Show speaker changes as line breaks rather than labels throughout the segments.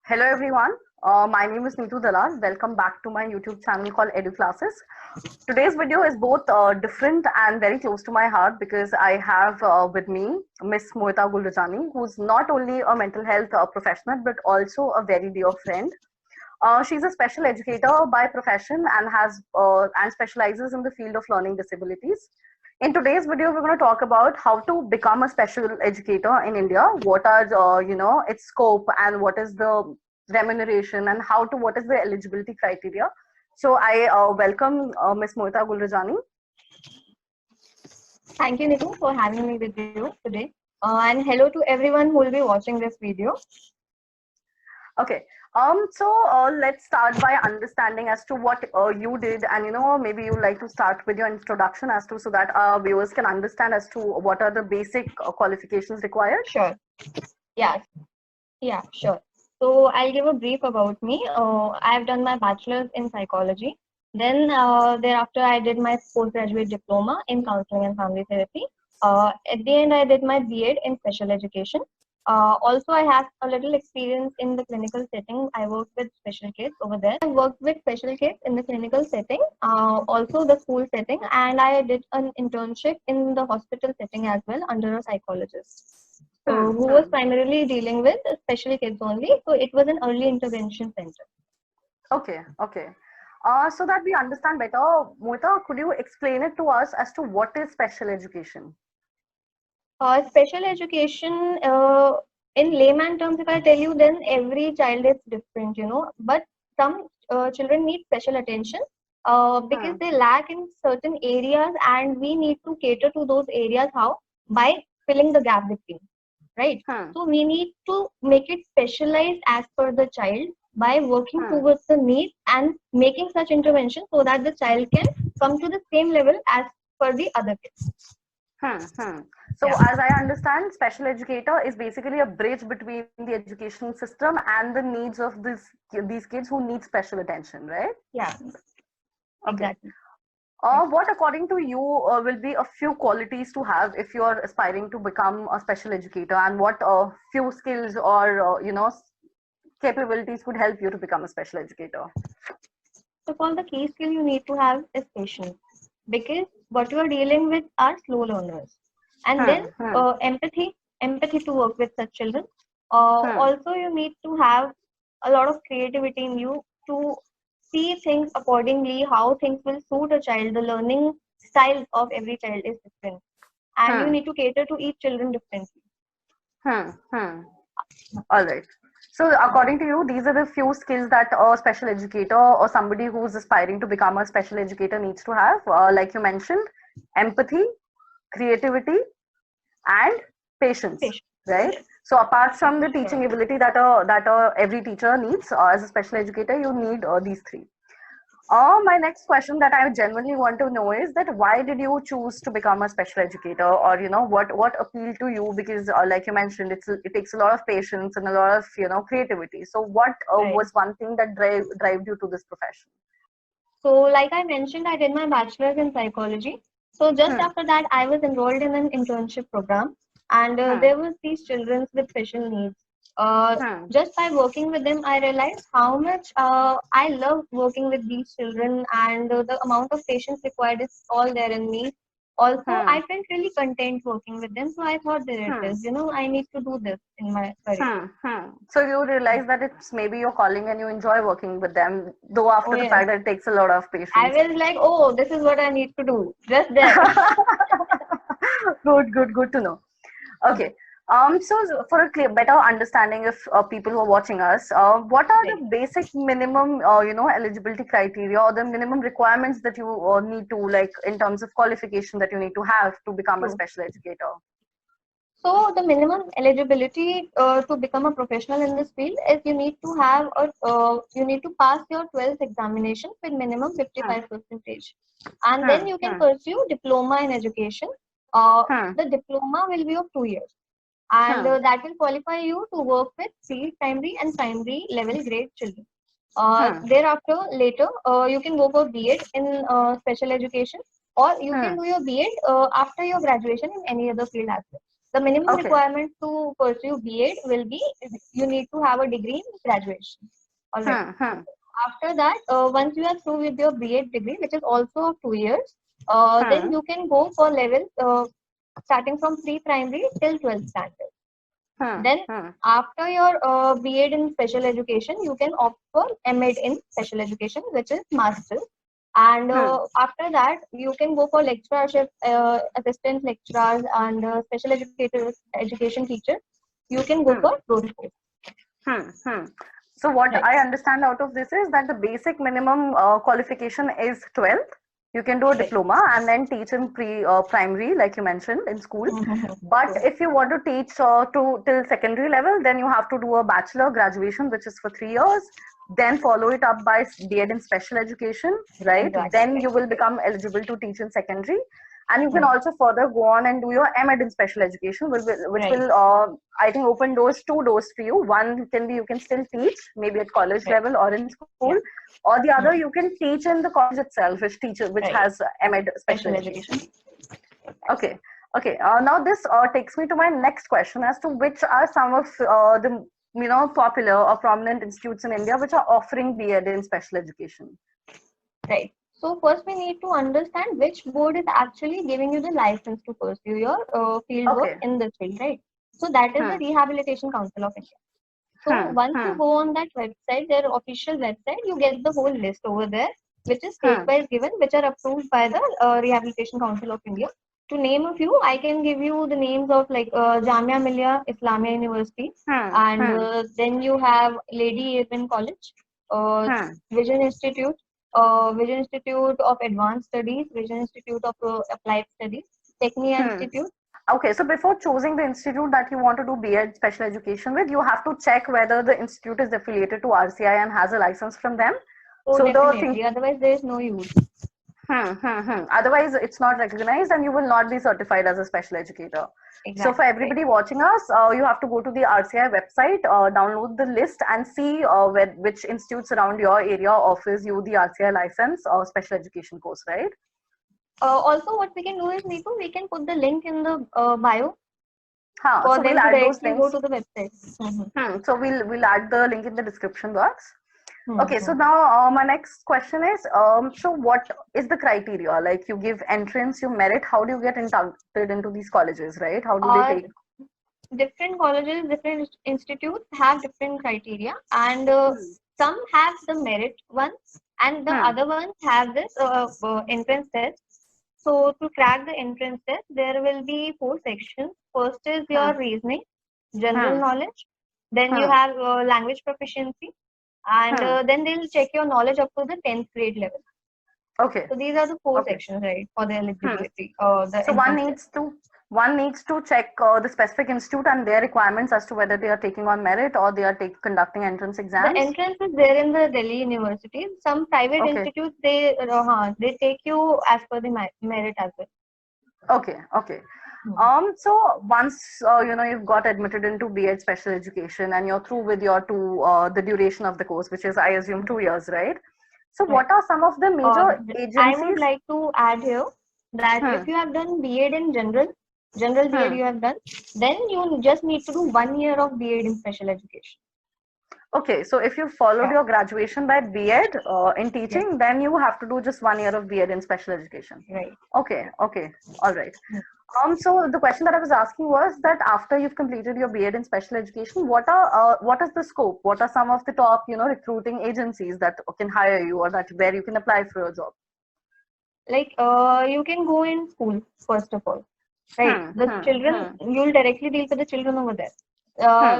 Hello everyone, my name is Neetu Dalal. Welcome back to my YouTube channel called Edu Classes. Today's video is both different and very close to my heart because I have with me Miss Moita Gulrajani, who's not only a mental health professional but also a very dear friend. She's a special educator by profession and has and specializes in the field of learning disabilities. In today's video, we're going to talk about how to become a special educator in India. What are its scope and what is the remuneration and what is the eligibility criteria. So I welcome Miss Moita Gulrajani.
Thank you, Nitu, for having me with you today. And hello to everyone who will be watching this video.
Okay. So let's start by understanding as to what you did, and maybe you like to start with your introduction as to so that our viewers can understand as to what are the basic qualifications required.
Sure. Yeah. Sure. So I'll give a brief about me. I've done my bachelor's in psychology. Then thereafter, I did my postgraduate diploma in counseling and family therapy. At the end, I did my B.Ed in special education. Also, I have a little experience in the clinical setting. I worked with special kids over there. I worked with special kids in the clinical setting, also the school setting, and I did an internship in the hospital setting as well under a psychologist. So, who was primarily dealing with special kids only. So, it was an early intervention center.
Okay. So that we understand better, Moita, could you explain it to us as to what is special education?
Special education, in layman terms, if I tell you, then every child is different, But some children need special attention because they lack in certain areas, and we need to cater to those areas. How? By filling the gap between, right? So we need to make it specialized as per the child by working towards the need and making such intervention so that the child can come to the same level as per the other kids.
So as I understand, special educator is basically a bridge between the education system and the needs of these kids who need special attention, right?
Yeah.
Okay.
Exactly.
What, according to you, will be a few qualities to have if you are aspiring to become a special educator, and what few skills or capabilities would help you to become a special educator?
So, for the key skill you need to have is patience, because what you are dealing with are slow learners, and then empathy to work with such children. Also, you need to have a lot of creativity in you to see things accordingly, how things will suit a child. The learning style of every child is different, and you need to cater to each children differently.
All right. So according to you, these are the few skills that a special educator or somebody who's aspiring to become a special educator needs to have. Like you mentioned, empathy, creativity, and patience, right? So apart from the teaching ability that every teacher needs, as a special educator, you need these three. My next question that I genuinely want to know is that why did you choose to become a special educator, or what appealed to you? Because like you mentioned, it takes a lot of patience and a lot of creativity. So what was one thing that drove you to this profession?
So like I mentioned, I did my bachelor's in psychology. So just after that, I was enrolled in an internship program, and there was these children with special needs. Just by working with them, I realized how much I love working with these children, and the amount of patience required is all there in me. Also, I felt really content working with them, so I thought there it is. I need to do this in my career.
So you realize that it's maybe your calling and you enjoy working with them, though after the fact that it takes a lot of patience.
I was like, oh, this is what I need to do. Just there.
Good to know. Okay. So for a better understanding of people who are watching us, what are the basic minimum, eligibility criteria or the minimum requirements that you need to, like, in terms of qualification that you need to have to become a special educator?
So the minimum eligibility to become a professional in this field is you need to have you need to pass your 12th examination with minimum 55%, and then you can pursue diploma in education. The diploma will be of 2 years, and that will qualify you to work with pre-primary and primary level grade children. Thereafter, later, you can go for B.Ed in special education, or you can do your B.Ed after your graduation in any other field as well. The minimum
Okay.
requirement to pursue B.Ed will be you need to have a degree in graduation. Already. After that, once you are through with your B.Ed degree, which is also of 2 years, then you can go for levels starting from pre-primary till 12th standard. Then after your B.Ed in special education, you can opt for M.Ed in special education, which is master's. And after that, you can go for lecturership, assistant lecturers, and special education teacher. You can go for those courses.
So what I understand out of this is that the basic minimum qualification is 12th. You can do a diploma and then teach in primary, like you mentioned, in school. But if you want to teach till secondary level, then you have to do a bachelor graduation, which is for 3 years. Then follow it up by B.Ed in special education, right?
Exactly.
Then you will become eligible to teach in secondary. And you can also further go on and do your M.Ed in special education, which will, I think, open two doors for you. One can be you can still teach, maybe at college level or in school, or the other you can teach in the college itself, which has M.Ed special education. Okay. Okay. Now this takes me to my next question as to which are some of the popular or prominent institutes in India which are offering B.Ed in special education.
Right. So first we need to understand which board is actually giving you the license to pursue your field work in this field, right? So that is the Rehabilitation Council of India. So once you go on that website, their official website, you get the whole list over there, which is state-wise given, which are approved by the Rehabilitation Council of India. To name a few, I can give you the names of like Jamia Millia Islamia University, and then you have Lady Irwin College, Vision Institute, Vision Institute of Advanced Studies, Vision Institute of Applied Studies, Technia Institute.
Okay, so before choosing the institute that you want to do B.Ed special education with, you have to check whether the institute is affiliated to RCI and has a license from them.
Oh, so definitely. Otherwise, there is no use.
Otherwise, it's not recognized and you will not be certified as a special educator. Exactly. So for everybody watching us, you have to go to the RCI website, download the list and see which institutes around your area offers you the RCI license or special education course, right?
Also, what we can do is, Neetu, we can put the link in the bio.
So we'll add those links.
Go to the website.
So we'll add the link in the description box. Okay, so now my next question is, so what is the criteria? Like you give entrance, you merit, how do you get inducted into these colleges, right? How do they take?
Different colleges, different institutes have different criteria, and some have the merit ones, and the other ones have this entrance test. So to crack the entrance test, there will be 4 sections. First is your reasoning, general knowledge. Then you have language proficiency. And then they'll check your knowledge up to the 10th grade level.
Okay.
So these are the 4 sections, right, for the eligibility.
So one needs to check the specific institute and their requirements as to whether they are taking on merit or they are conducting entrance exams.
The entrance is there in the Delhi universities. Some private institutes, they take you as per the merit as well.
Okay. Okay. So once you've got admitted into B.Ed special education and you're through with your the duration of the course, which is I assume 2 years, right? So what are some of the major agencies?
I would like to add here that if you have done B.Ed in general B.Ed you have done, then you just need to do 1 year of B.Ed in special education.
Okay, so if you followed your graduation by B.Ed in teaching, then you have to do just 1 year of B.Ed in special education.
Right.
Okay. Okay. All right. So the question that I was asking was that after you've completed your B.Ed in special education, what is the scope? What are some of the top, recruiting agencies that can hire you or where you can apply for a job?
Like you can go in school first of all, right? The children, you'll directly deal with the children over there.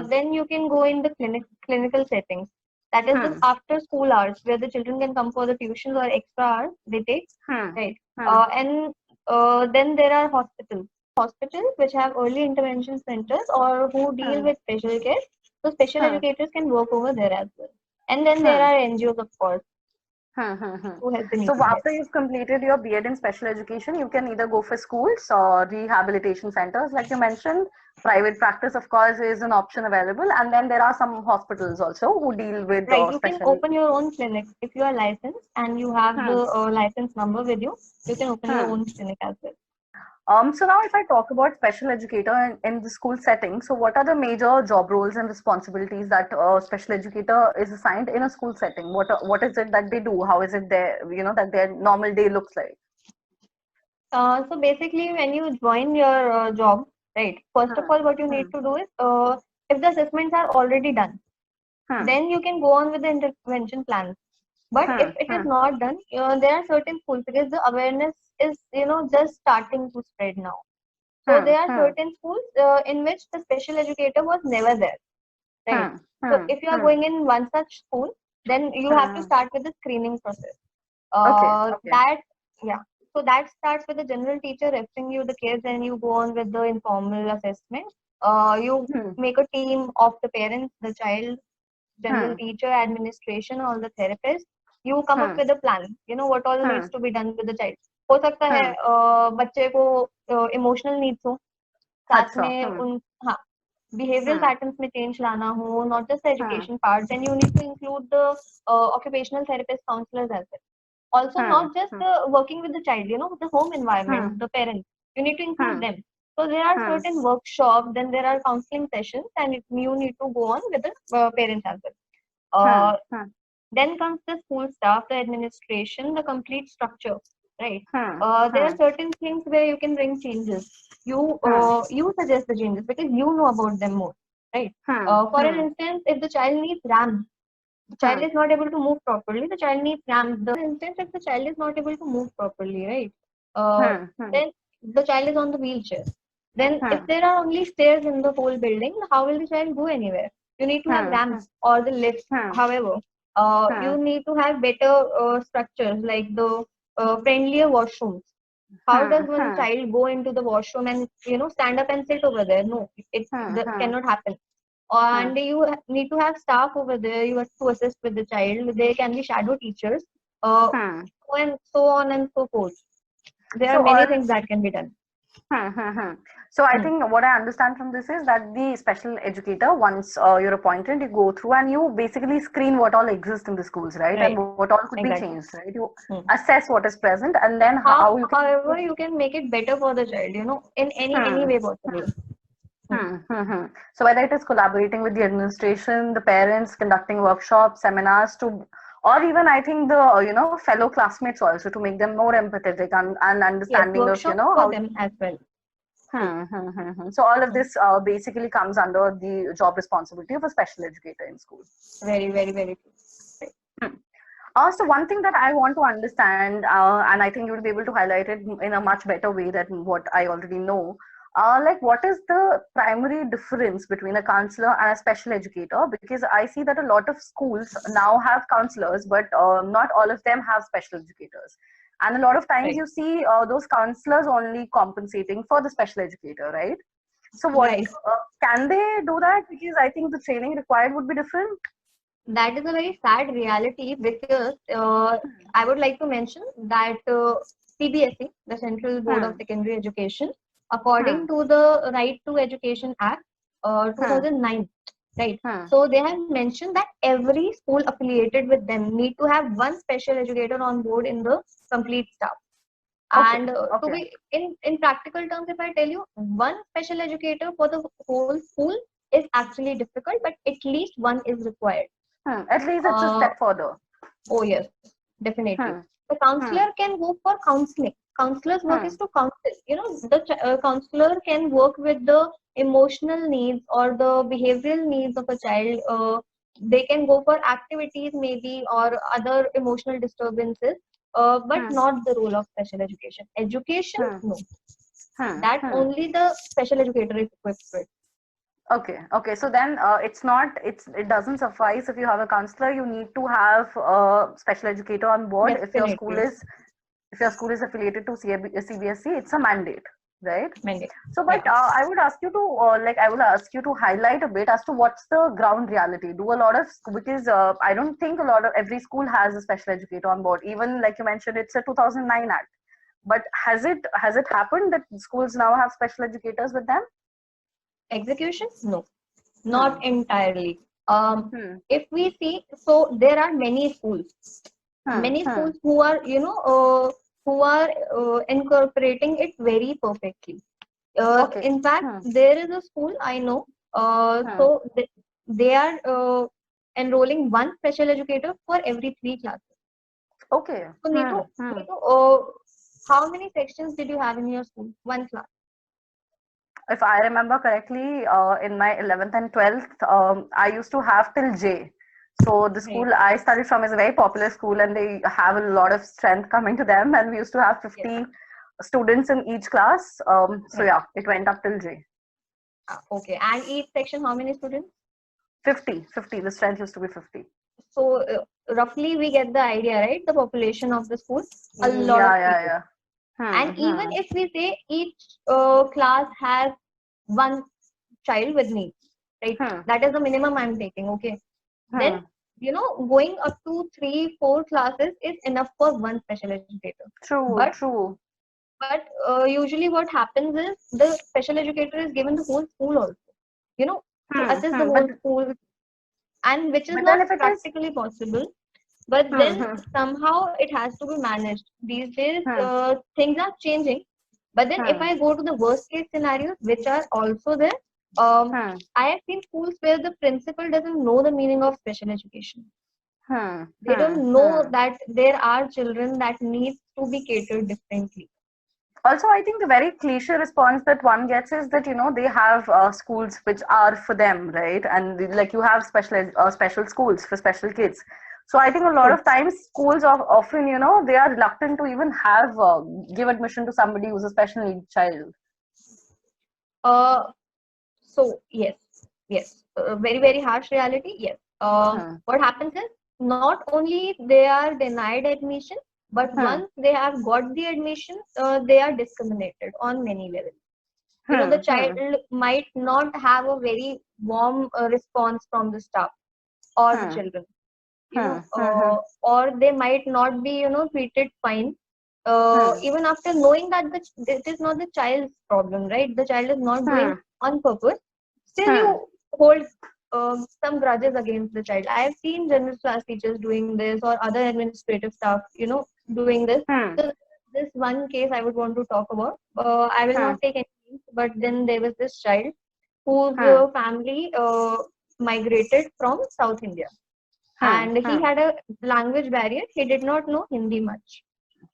Then you can go in the clinical settings. That is the after school hours where the children can come for the tuitions or extra hours they take, right? And then there are hospitals which have early intervention centers or who deal with special care. So special educators can work over there as well. And then there are NGOs, of course.
So after you've completed your B.Ed in special education, you can either go for schools or rehabilitation centers, like you mentioned. Private practice, of course, is an option available, and then there are some hospitals also who deal with.
Right, you can open your own clinic if you are licensed and you have the license number with you. You can open your own clinic as well.
So now if I talk about special educator in the school setting, so what are the major job roles and responsibilities that a special educator is assigned in a school setting? What is it that they do? How is it that their normal day looks like?
So basically, when you join your job, right, first of
Hmm,
all, what you need
hmm,
to do is, if the assessments are already done,
hmm,
then you can go on with the intervention plans. But if
hmm,
it is
hmm,
not done, there are certain schools because the awareness is, just starting to spread now. So
hmm,
there are
hmm,
certain schools in which the special educator was never there, right?
hmm,
So
hmm,
if you are
hmm,
going in one such school, then you have to
hmm.
start with the screening process.
Okay, okay.
That yeah. So that starts with the general teacher referring you the kids, and you go on with the informal assessment. You
Hmm,
make a team of the parents, the child, general
hmm,
teacher, administration, all the therapists. You come up
hmm,
with a plan. You know what all
hmm,
needs to be done with the child. हो सकता है
hmm.
बच्चे को emotional needs हो, साथ
अच्छा,
में उन हाँ behavioral
hmm,
patterns में change लाना हो, not just the
hmm,
education part, then you need to include the occupational therapist counselors as well. Also,
hmm,
not just
hmm,
working with the child, the home
hmm,
environment, the parents, you need to include
hmm,
them. So there are
hmm,
certain workshops, then there are counseling sessions, and you need to go on with the parents as well.
hmm,
Uh,
hmm,
then comes the school staff, the administration, the complete structure, right?
hmm,
There are
hmm,
certain things where you can bring changes.
hmm,
You suggest the changes because you know about them more, right?
hmm,
For an
hmm,
instance, if the child needs RAM, the child
hmm,
is not able to move properly, the child needs RAM. The instance if the child is not able to move properly, right? Uh,
hmm, hmm,
then the child is on the wheelchair. Then if
hmm,
there are only stairs in the whole building, how will the child go anywhere? You need to have
hmm,
ramps or the lifts.
hmm,
However, you
hmm,
need to have better structures like the friendlier washrooms. How
hmm,
does one
hmm,
child go into the washroom and stand up and sit over there? No,
hmm,
that
hmm,
cannot happen.
hmm,
And you need to have staff over there. You have to assist with the child. There can be shadow teachers,
hmm.
and so on and so forth. There are
So
many
all
things that can be done.
hmm, hmm, hmm. So I
Hmm.
think what I understand from this is that the special educator, once you're appointed, you go through and you basically screen what all exists in the schools, right? And
Right,
what all could be
exactly.
changed, right? You
Hmm.
assess what is present and then how you can
However,
improve.
you can make it better for the child, in any
Hmm,
way possible.
hmm,
Hmm.
So whether it is collaborating with the administration, the parents, conducting workshops, seminars to, or even I think the fellow classmates also to make them more empathetic and
Yes,
understanding of
workshops for
how.
them as well.
So all of
Hmm.
this basically comes under the job responsibility of a special educator in school.
Very, very, very true. Right.
Hmm. So one thing that I want to understand, and I think you'll be able to highlight it in a much better way than what I already know. Like, what is the primary difference between a counselor and a special educator? Because I see that a lot of schools now have counselors, but not all of them have special educators. And a lot of times
Right.
you see those counselors only compensating for the special educator, right? So, what
Right.
can they do that? Because I think the training required would be different.
That is a very sad reality because I would like to mention that CBSE, the Central Board of
Hmm,
Secondary Education,
hmm,
according to the Right to Education Act,
hmm,
2009, right?
hmm.
So they have mentioned that every school affiliated with them need to have one special educator on board in the complete staff.
Okay,
And to
okay.
be in practical terms, if I tell you, one special educator for the whole school is actually difficult, but at least one is required.
At least it's a
uh,
step further.
oh yes, definitely.
Hmm,
The counselor
hmm,
can go for counseling. Counselor's work is
hmm,
to counsel. The counselor can work with the emotional needs or the behavioral needs of a child. They can go for activities maybe or other emotional disturbances, but
hmm,
not the role of special education. Education,
hmm,
no.
hmm,
That
hmm.
only the special educator is equipped with.
Okay, okay. So then it doesn't suffice if you have a counselor. You need to have a special educator on board.
Definitely,
If your school is affiliated to CBSE, it's a mandate, right?
mandate.
So, but
Yeah.
I would ask you to I would ask you to highlight a bit as to what's the ground reality. Do a lot of because I don't think a lot of every school has a special educator on board. Even like you mentioned, it's a 2009 act. But has it happened that schools now have special educators with them?
Execution, no.
Hmm.
Not entirely.
Hmm.
If we see, so there are
Hmm.
many
Hmm.
schools who are, who are incorporating it very perfectly.
Okay.
In fact, there is a school I know. So they are enrolling one special educator for every 3 classes.
Okay.
So Neetu, how many sections did you have in your school? One class.
If I remember correctly, in my 11th and 12th, I used to have till J. So the school I studied from is a very popular school, and they have a lot of strength coming to them. And we used to have 50 students in each class. So yeah, it went up till J.
Okay. And each section, how many students?
50. The strength used to be 50.
So roughly we get the idea, right? The population of the school, a lot of people. And even if we say each class has one child with needs, right? That is the minimum I'm taking, okay? Then, going up to 3, 4 classes is enough for one special educator.
True.
But usually what happens is the special educator is given the whole school also, to assist the whole school, and which is not practically possible. But then somehow it has to be managed. These days, things are changing. But then if I go to the worst case scenarios, which are also there, I have seen schools where the principal doesn't know the meaning of special education. They don't know that there are children that need to be catered differently.
Also, I think the very cliche response that one gets is that they have schools which are for them, right? And like you have special schools for special kids. So I think a lot of times schools often they are reluctant to even have give admission to somebody who's a special needs child.
So yes, very very harsh reality. Yes. What happens is not only they are denied admission, but once they have got the admission, they are discriminated on many levels. The child might not have a very warm response from the staff or the children, or they might not be treated fine. Even after knowing that it is not the child's problem, right? The child is not doing on purpose. Still, you hold some grudges against the child. I have seen general class teachers doing this, or other administrative staff, doing this. So this one case I would want to talk about. I will not take any names, but then there was this child whose family migrated from South India. And he had a language barrier. He did not know Hindi much.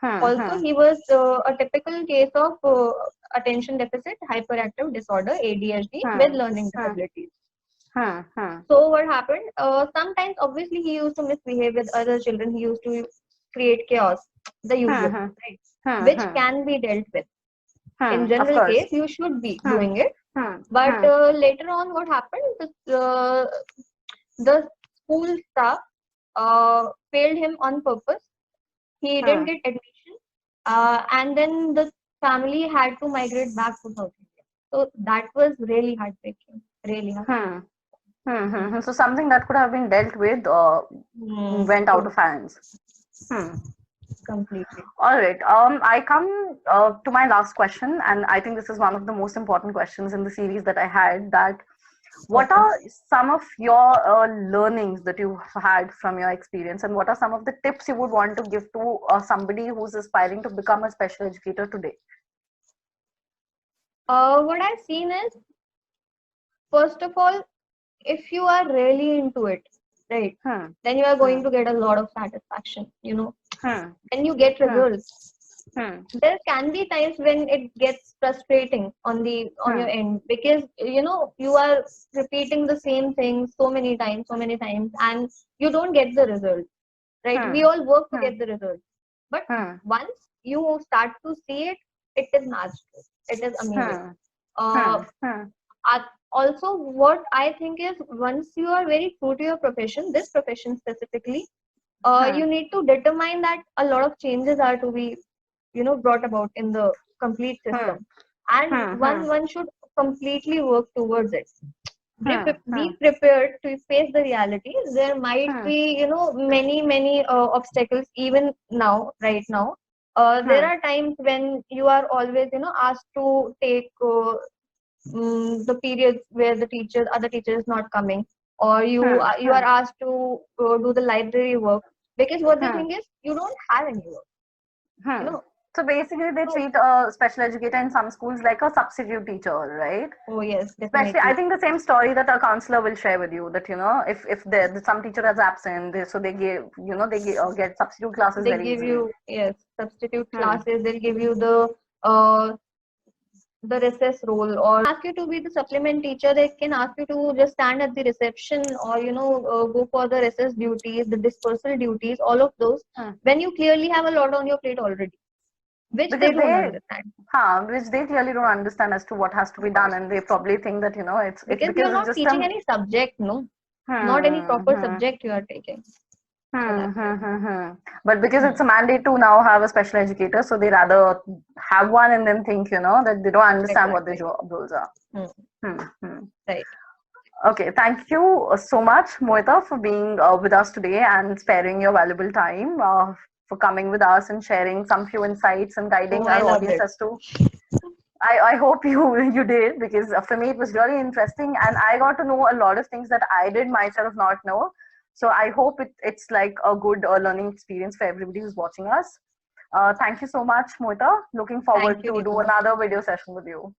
Also, he was a typical case of attention deficit hyperactive disorder, ADHD, with learning disabilities. So what happened? Sometimes, obviously, he used to misbehave with other children. He used to create chaos, the usual, right? Which can be dealt with. In general case, you should be doing it. But later on, what happened? The school staff failed him on purpose. He didn't get admission, and then the family had to migrate back to South India. So that was really heartbreaking. Really heartbreaking.
So something that could have been dealt with went out of hands.
Completely.
All right. I come to my last question, and I think this is one of the most important questions in the series that I had. That what are some of your learnings that you've had from your experience, and what are some of the tips you would want to give to somebody who's aspiring to become a special educator today?
What I've seen is, first of all, if you are really into it, right, then you are going to get a lot of satisfaction, when you get results. There can be times when it gets frustrating on your end, because you are repeating the same thing so many times, and you don't get the result, right? We all work to get the result, but once you start to see it, it is magical, it is amazing. Also, what I think is, once you are very true to your profession, this profession specifically, you need to determine that a lot of changes are to be brought about in the complete system, and one should completely work towards it. Be prepared to face the reality. There might be many obstacles even now, right now. There are times when you are always asked to take the periods where the other teacher is not coming, or you are asked to do the library work, because what the thing is, you don't have any work.
So basically, they
So,
treat a special educator in some schools like a substitute teacher, right?
oh yes,
Especially, I
definitely.
think the same story that a counselor will share with you, that if some teacher is absent, so they give get substitute classes
They
very
give
easily.
you, yes, substitute
Hmm.
classes. They'll give you the recess role, or ask you to be the supplement teacher. They can ask you to just stand at the reception, or go for the recess duties, the dispersal duties, all of those,
Hmm.
when you clearly have a lot on your plate already, which they
Because
don't understand.
which they clearly don't understand as to what has to
Of
be done,
course,
and they probably think that it's
because you're
because it's
not
just
teaching any subject, no, not any
hmm,
proper
hmm.
subject you are taking. So that's it.
But because
Hmm.
it's a mandate to now have a special educator, so they rather have one and then think, that they don't understand what the
Exactly.
job roles are.
Hmm.
Hmm, hmm.
Right.
Okay, thank you so much, Moita, for being with us today and sparing your valuable time for coming with us and sharing some few insights and
Oh,
guiding
I
our
loved
audience
it.
as to. I hope you did, because for me it was really interesting and I got to know a lot of things that I did myself not know. So I hope it's like a good learning experience for everybody who's watching us. Thank you so much, Moita. Looking
Thank
forward
you,
to do
Neetu.
another video session with you.